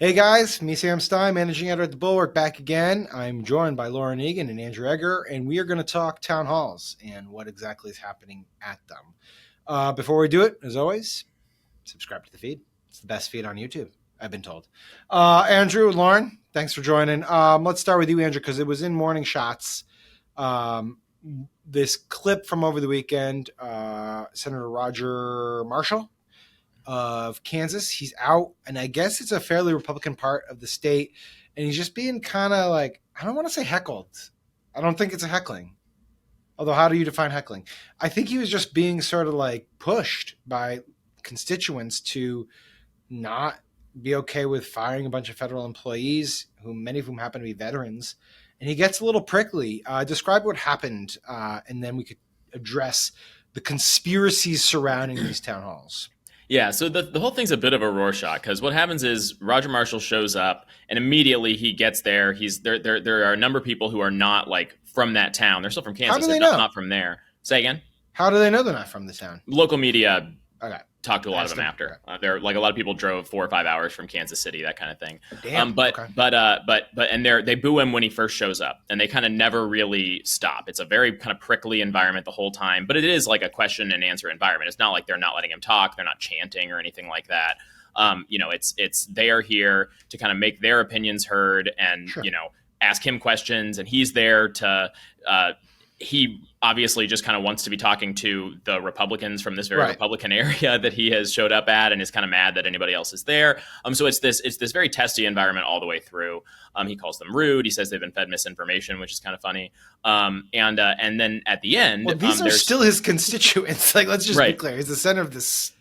Hey guys, me Sam Stein, managing editor at the Bulwark, back again. I'm joined by Egan and Andrew Egger, and we are going to talk town halls and what exactly is happening at them. Before we do it, as always, subscribe to the feed. It's the best feed on YouTube, I've been told. Andrew and Lauren, thanks for joining. Let's start with you, Andrew, because it was in Morning Shots. This clip from over the weekend, Senator Roger Marshall of Kansas. He's out, and I guess it's a fairly Republican part of the state, and he's just being kind of like, I don't want to say heckled. I don't think it's a heckling. Although, how do you define heckling? I think he was just being sort of like pushed by constituents to not be okay with firing a bunch of federal employees, many of whom happen to be veterans. And he gets a little prickly. Describe what happened, and then we could address the conspiracies surrounding these town halls. Yeah, so the whole thing's a bit of a Rorschach, because what happens is Roger Marshall shows up, and immediately he gets there. There are a number of people who are not like from that town. They're still from Kansas. How do they know? Not from there. Say again? How do they know they're not from the town? Local media talked to a lot Asked of them them. after. They're like, a lot of people drove 4 or 5 hours from Kansas City, that kind of thing. Damn. But they boo him when he first shows up, and they kind of never really stop. It's a very kind of prickly environment the whole time, but it is like a question and answer environment. It's not like they're not letting him talk. They're not chanting or anything like that. It's they are here to kind of make their opinions heard and, Sure. Ask him questions, and he's there to, he obviously just kind of wants to be talking to the Republicans from this very Republican area that he has showed up at, and is kind of mad that anybody else is there. So it's this very testy environment all the way through. He calls them rude. He says they've been fed misinformation, which is kind of funny. And then at the end, well, these are still his constituents. Like, let's just be clear. He's the center of the state.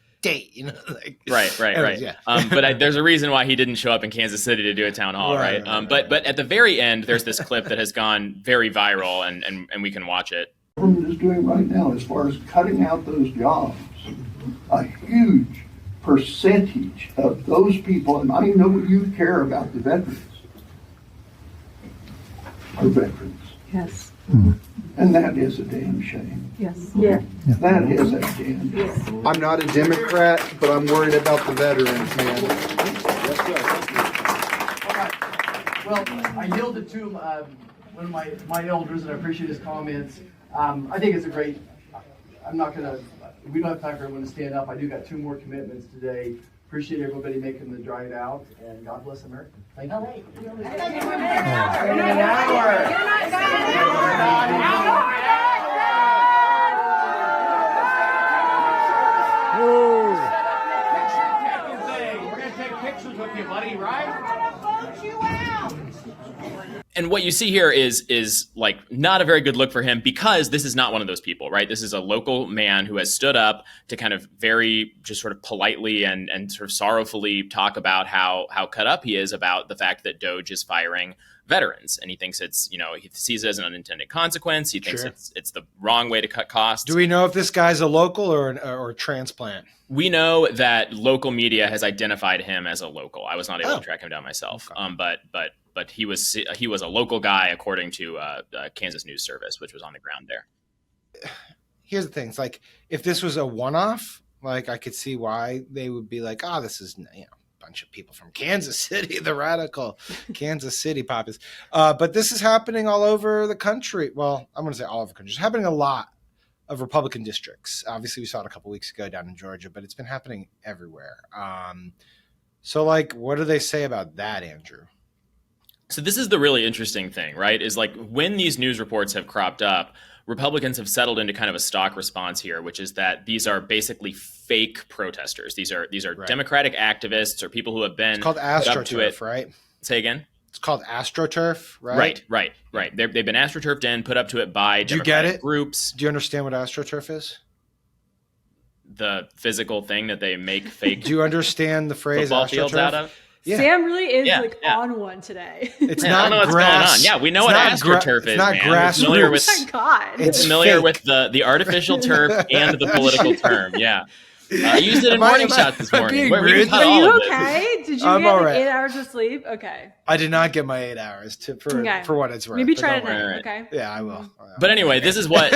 Right. Yeah. But there's a reason why he didn't show up in Kansas City to do a town hall, right? But at the very end, there's this clip that has gone very viral, and we can watch it. The government is doing right now as far as cutting out those jobs. A huge percentage of those people, and I know you care about the veterans, are veterans. Yes. Mm-hmm. And that is a damn shame. Yes. Yeah. That is a damn shame. I'm not a Democrat, but I'm worried about the veterans, man. All right. Well, I yielded to one of my elders, and I appreciate his comments. I think it's a great. We don't have time for everyone to stand up. I do got 2 more commitments today. Appreciate everybody making the drive out, and God bless America. Thank you. We're going to take pictures with you, buddy, right? Vote you out. And what you see here is like not a very good look for him, because this is not one of those people, right? This is a local man who has stood up to kind of very just sort of politely and sort of sorrowfully talk about how cut up he is about the fact that Doge is firing veterans. And he thinks it's, he sees it as an unintended consequence. He thinks it's the wrong way to cut costs. Do we know if this guy's a local or a transplant? We know that local media has identified him as a local. I was not able to track him down myself. Okay. But he was a local guy, according to Kansas News Service, which was on the ground there. Here's the thing. It's like, if this was a one-off, like, I could see why they would be like, this is, a bunch of people from Kansas City, the radical Kansas City populace. But this is happening all over the country. Well, I'm going to say all over the country. It's happening a lot of Republican districts. Obviously, we saw it a couple weeks ago down in Georgia, but it's been happening everywhere. So, like, what do they say about that, Andrew? So this is the really interesting thing, right? Is like, when these news reports have cropped up, Republicans have settled into kind of a stock response here, which is that these are basically fake protesters. These are Democratic activists or people who have been. It's called AstroTurf, right? Say again. It's called AstroTurf, right? Right. They've been AstroTurfed in, put up to it by Democratic groups. Do you understand what AstroTurf is? The physical thing that they make fake. Do you understand the phrase football AstroTurf? Fields out of? Yeah. Sam really is on one today. It's I not don't know what's grass. going on. Yeah, we know what AstroTurf is. It's not man. grassroots. God. It's familiar with the artificial turf and the political term. Yeah. I used it in morning shots this morning. being Where we rude? can cut Are all you of this. okay? Did you I'm get all like right. 8 hours of sleep? Okay. I did not get my 8 hours Okay. for what it's worth. Maybe but try don't it worry. tonight. Right. Okay. Yeah, I will. But anyway, this is what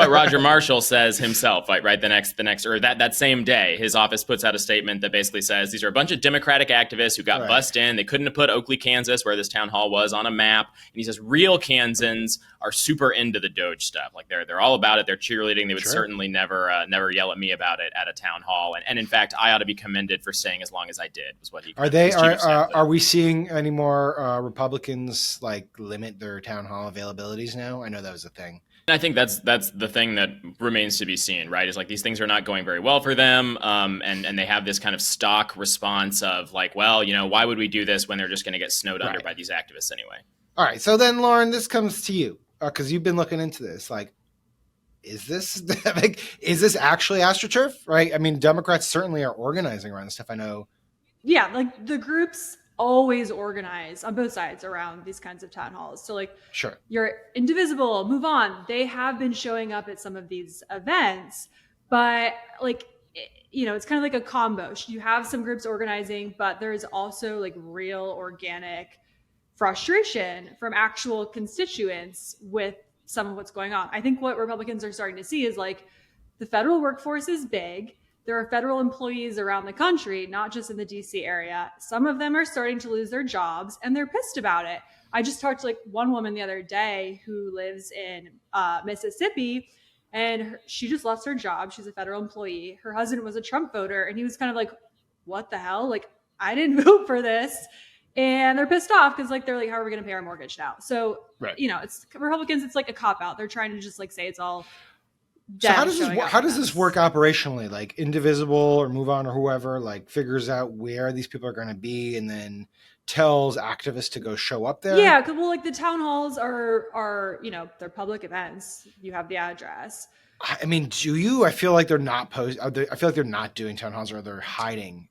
Roger Marshall says himself. Right, the next, or that same day, his office puts out a statement that basically says these are a bunch of Democratic activists who got Right. bussed in. They couldn't have put Oakley, Kansas, where this town hall was, on a map. And he says real Kansans are super into the Doge stuff. Like they're all about it. They're cheerleading. They would Sure. certainly never yell at me about it at a town hall. And in fact, I ought to be commended for staying as long as I did. Was what he Are we seeing any more Republicans like limit their town hall availabilities now? I know that was a thing. And I think that's the thing that remains to be seen, right? Is like these things are not going very well for them, and they have this kind of stock response of like, well, why would we do this when they're just going to get snowed under by these activists anyway? All right, so then Lauren, this comes to you because you've been looking into this. Like, is this actually AstroTurf? Right? I mean, Democrats certainly are organizing around this stuff. I know. Yeah, like the groups always organize on both sides around these kinds of town halls. So like, Sure. you're indivisible, move on. They have been showing up at some of these events, but like, it's kind of like a combo. You have some groups organizing, but there's also like real organic frustration from actual constituents with some of what's going on. I think what Republicans are starting to see is like the federal workforce is big. There are federal employees around the country, not just in the DC area. Some of them are starting to lose their jobs and they're pissed about it. I just talked to like one woman the other day who lives in Mississippi, and she just lost her job. She's a federal employee. Her husband was a Trump voter, and he was kind of like, what the hell? Like, I didn't vote for this. And they're pissed off because like, they're like, how are we going to pay our mortgage now? So, it's Republicans, it's like a cop out. They're trying to just like say it's all. So how does this work operationally? Like Indivisible or Move On or whoever like figures out where these people are going to be and then tells activists to go show up there? Yeah, well, like the town halls are they're public events. You have the address. I mean, do you? I feel like they're not I feel like they're not doing town halls, or they're hiding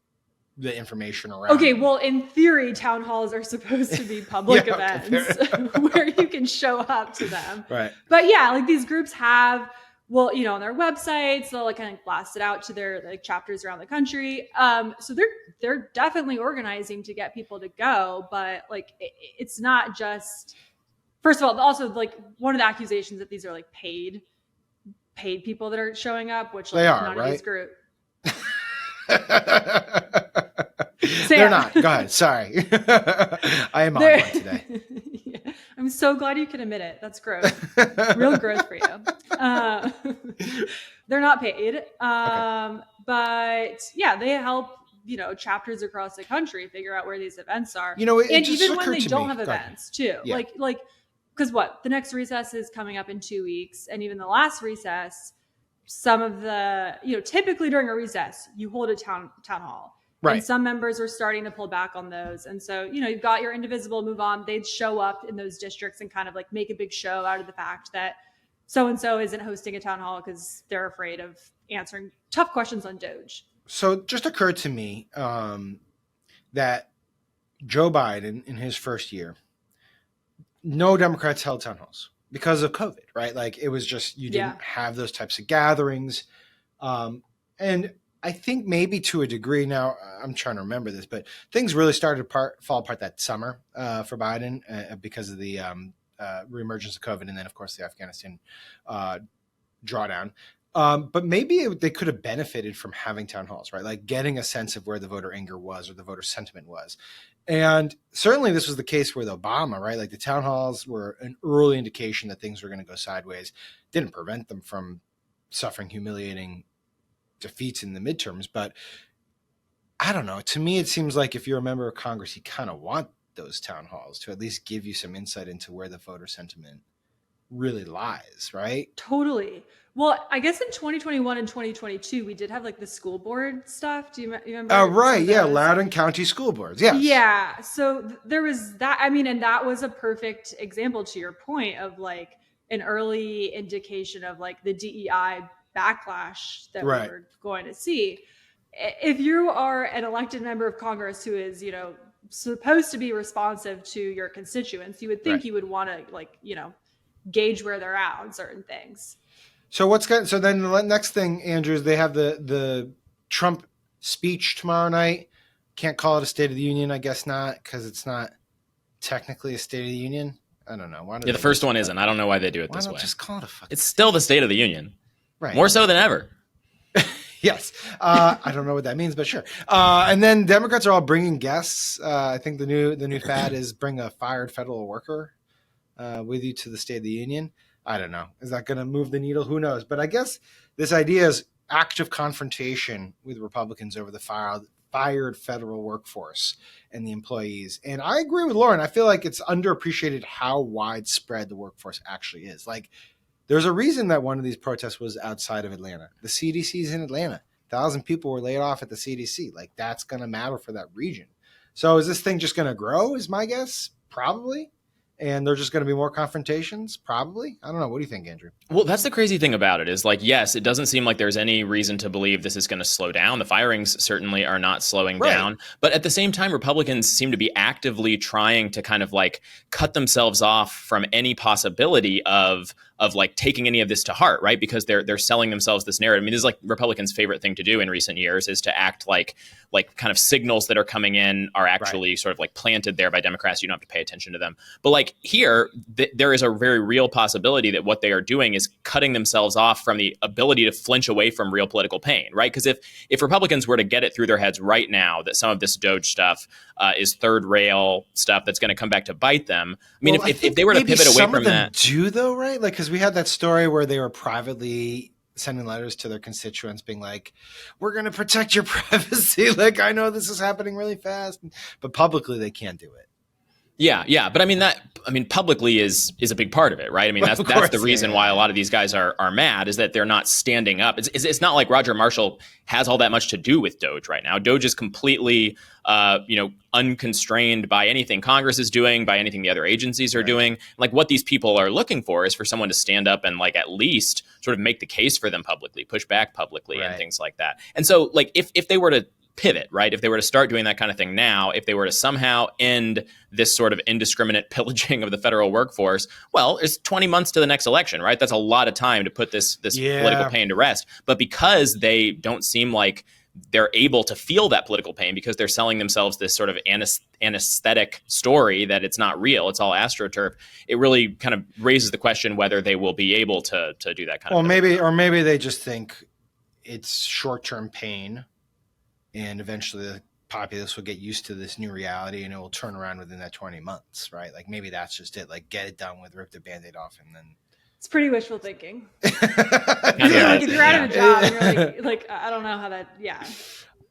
the information around. Okay, well, in theory, town halls are supposed to be public events where you can show up to them. Right. But yeah, like these groups have. Well, on their websites, they'll like kind of blast it out to their like chapters around the country. So they're definitely organizing to get people to go, but like it's not just. First of all, also like one of the accusations that these are like paid people that are showing up, which like they are, none right? of these groups. They're not. Go ahead. Sorry, I am on one today. Yeah. I'm so glad you can admit it. That's growth. Real growth for you. They're not paid. But yeah, they help, chapters across the country figure out where these events are. And even when they don't have events too. Yeah. Like, because the next recess is coming up in 2 weeks. And even the last recess, some of the, typically during a recess, you hold a town hall. Right. And some members are starting to pull back on those. And so, you've got your Indivisible, Move On. They'd show up in those districts and kind of like make a big show out of the fact that so-and-so isn't hosting a town hall because they're afraid of answering tough questions on Doge. So it just occurred to me that Joe Biden in his first year, no Democrats held town halls because of COVID, right? Like it was just, you didn't have those types of gatherings. And I think maybe to a degree now, I'm trying to remember this, but things really started to fall apart that summer for Biden because of the reemergence of COVID and then, of course, the Afghanistan drawdown. But maybe they could have benefited from having town halls, right? Like getting a sense of where the voter anger was or the voter sentiment was. And certainly this was the case with Obama, right? Like the town halls were an early indication that things were going to go sideways. Didn't prevent them from suffering humiliating defeats in the midterms, but I don't know. To me, it seems like if you're a member of Congress, you kind of want those town halls to at least give you some insight into where the voter sentiment really lies, right? Totally. Well, I guess in 2021 and 2022, we did have like the school board stuff. Do you remember? Oh, right. Yeah. Loudoun County School Boards. Yes. Yeah. So there was that. I mean, and that was a perfect example to your point of like an early indication of like the DEI backlash that we were going to see. If you are an elected member of Congress who is, supposed to be responsive to your constituents, you would think you would want to gauge where they're at on certain things. So so then the next thing, Andrew, is they have the Trump speech tomorrow night. Can't call it a State of the Union, I guess not, because it's not technically a State of the Union. I don't know. Why Yeah, the first one isn't. I don't know why they do it Why this not way. just call it a fucking It's still the State of the Union. right? More so than ever. Yes. I don't know what that means, but sure. And then Democrats are all bringing guests. I think the new fad is bring a fired federal worker with you to the State of the Union. I don't know. Is that going to move the needle? Who knows? But I guess this idea is active confrontation with Republicans over the fired federal workforce and the employees. And I agree with Lauren. I feel like it's underappreciated how widespread the workforce actually is. Like, there's a reason that one of these protests was outside of Atlanta. The CDC's in Atlanta. 1,000 people were laid off at the CDC. Like, that's going to matter for that region. So is this thing just going to grow, is my guess? Probably. And there's just going to be more confrontations? Probably. I don't know. What do you think, Andrew? Well, that's the crazy thing about it is like, yes, it doesn't seem like there's any reason to believe this is going to slow down. The firings certainly are not slowing down. But at the same time, Republicans seem to be actively trying to kind of like cut themselves off from any possibility of like taking any of this to heart, right? Because they're selling themselves this narrative. I mean, this is like Republicans' favorite thing to do in recent years is to act like kind of signals that are coming in are actually sort of like planted there by Democrats. You don't have to pay attention to them. But like here, there is a very real possibility that what they are doing is cutting themselves off from the ability to flinch away from real political pain, right? Because if Republicans were to get it through their heads right now that some of this Doge stuff is third rail stuff that's going to come back to bite them. I mean, if they were to pivot away from that, do though, right? Like, because we had that story where they were privately sending letters to their constituents being like, we're going to protect your privacy. Like, I know this is happening really fast, but publicly they can't do it. Yeah. But I mean, publicly is a big part of it, right? I mean, that's the reason why a lot of these guys are mad is that they're not standing up. It's not like Roger Marshall has all that much to do with Doge right now. Doge is completely, unconstrained by anything Congress is doing, by anything the other agencies are doing. Like, what these people are looking for is for someone to stand up and like at least sort of make the case for them publicly, push back publicly, and things like that. And so, like, if they were to pivot, right? If they were to start doing that kind of thing now, if they were to somehow end this sort of indiscriminate pillaging of the federal workforce, well, it's 20 months to the next election, right? That's a lot of time to put this political pain to rest. But because they don't seem like they're able to feel that political pain, because they're selling themselves this sort of anesthetic story that it's not real, it's all AstroTurf, it really kind of raises the question whether they will be able to do that kind of thing. Maybe they just think it's short-term pain, and eventually the populace will get used to this new reality and it will turn around within that 20 months, right? Like, maybe that's just it. Like, get it done with, rip the Band-Aid off, and then... It's pretty wishful thinking. Yeah, like, if you're out of a job and you're like, I don't know how that,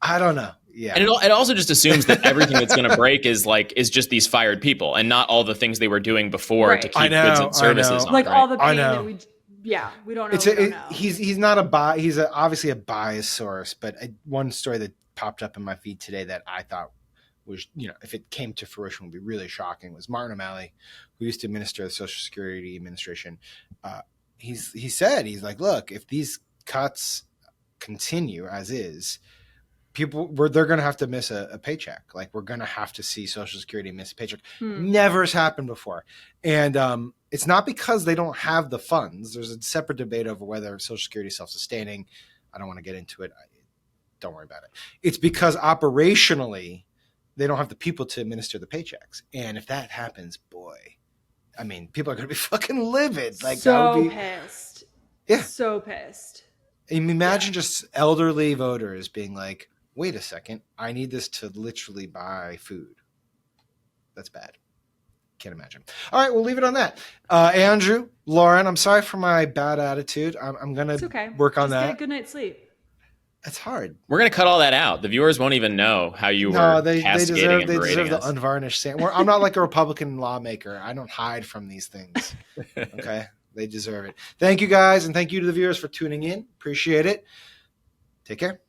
I don't know. Yeah. And it also just assumes that everything that's going to break is just these fired people and not all the things they were doing before to keep goods and services on. Like, right? all the pain that we don't know. He's not he's obviously a biased source, but one story that popped up in my feed today that I thought was, if it came to fruition, would be really shocking, was Martin O'Malley, who used to administer the Social Security Administration. He said, he's like, look, if these cuts continue as is, they're going to have to miss a paycheck. Like, we're going to have to see Social Security miss a paycheck. Never has happened before. And it's not because they don't have the funds. There's a separate debate over whether Social Security is self-sustaining. I don't want to get into it. Don't worry about it. It's because operationally, they don't have the people to administer the paychecks. And if that happens, boy, I mean, people are going to be fucking livid. Like, pissed. Yeah. So pissed. Imagine just elderly voters being like, wait a second, I need this to literally buy food. That's bad. Can't imagine. All right, we'll leave it on that. Andrew, Lauren, I'm sorry for my bad attitude. I'm going to work on that. Get a good night's sleep. It's hard. We're going to cut all that out. The viewers won't even know how you were castigating and berating us. They deserve the unvarnished sand. I'm not like a Republican lawmaker. I don't hide from these things. Okay? They deserve it. Thank you, guys, and thank you to the viewers for tuning in. Appreciate it. Take care.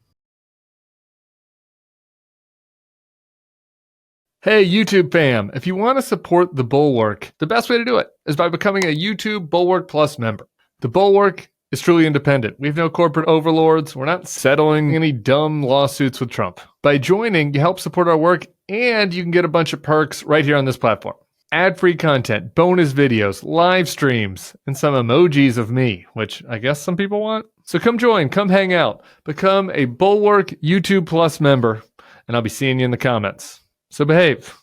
Hey, YouTube fam. If you want to support the Bulwark, the best way to do it is by becoming a YouTube Bulwark Plus member. The Bulwark is truly independent. We have no corporate overlords. We're not settling any dumb lawsuits with Trump. By joining, you help support our work, and you can get a bunch of perks right here on this platform. Ad-free content, bonus videos, live streams, and some emojis of me, which I guess some people want. So come join, come hang out, become a Bulwark YouTube Plus member, and I'll be seeing you in the comments. So behave.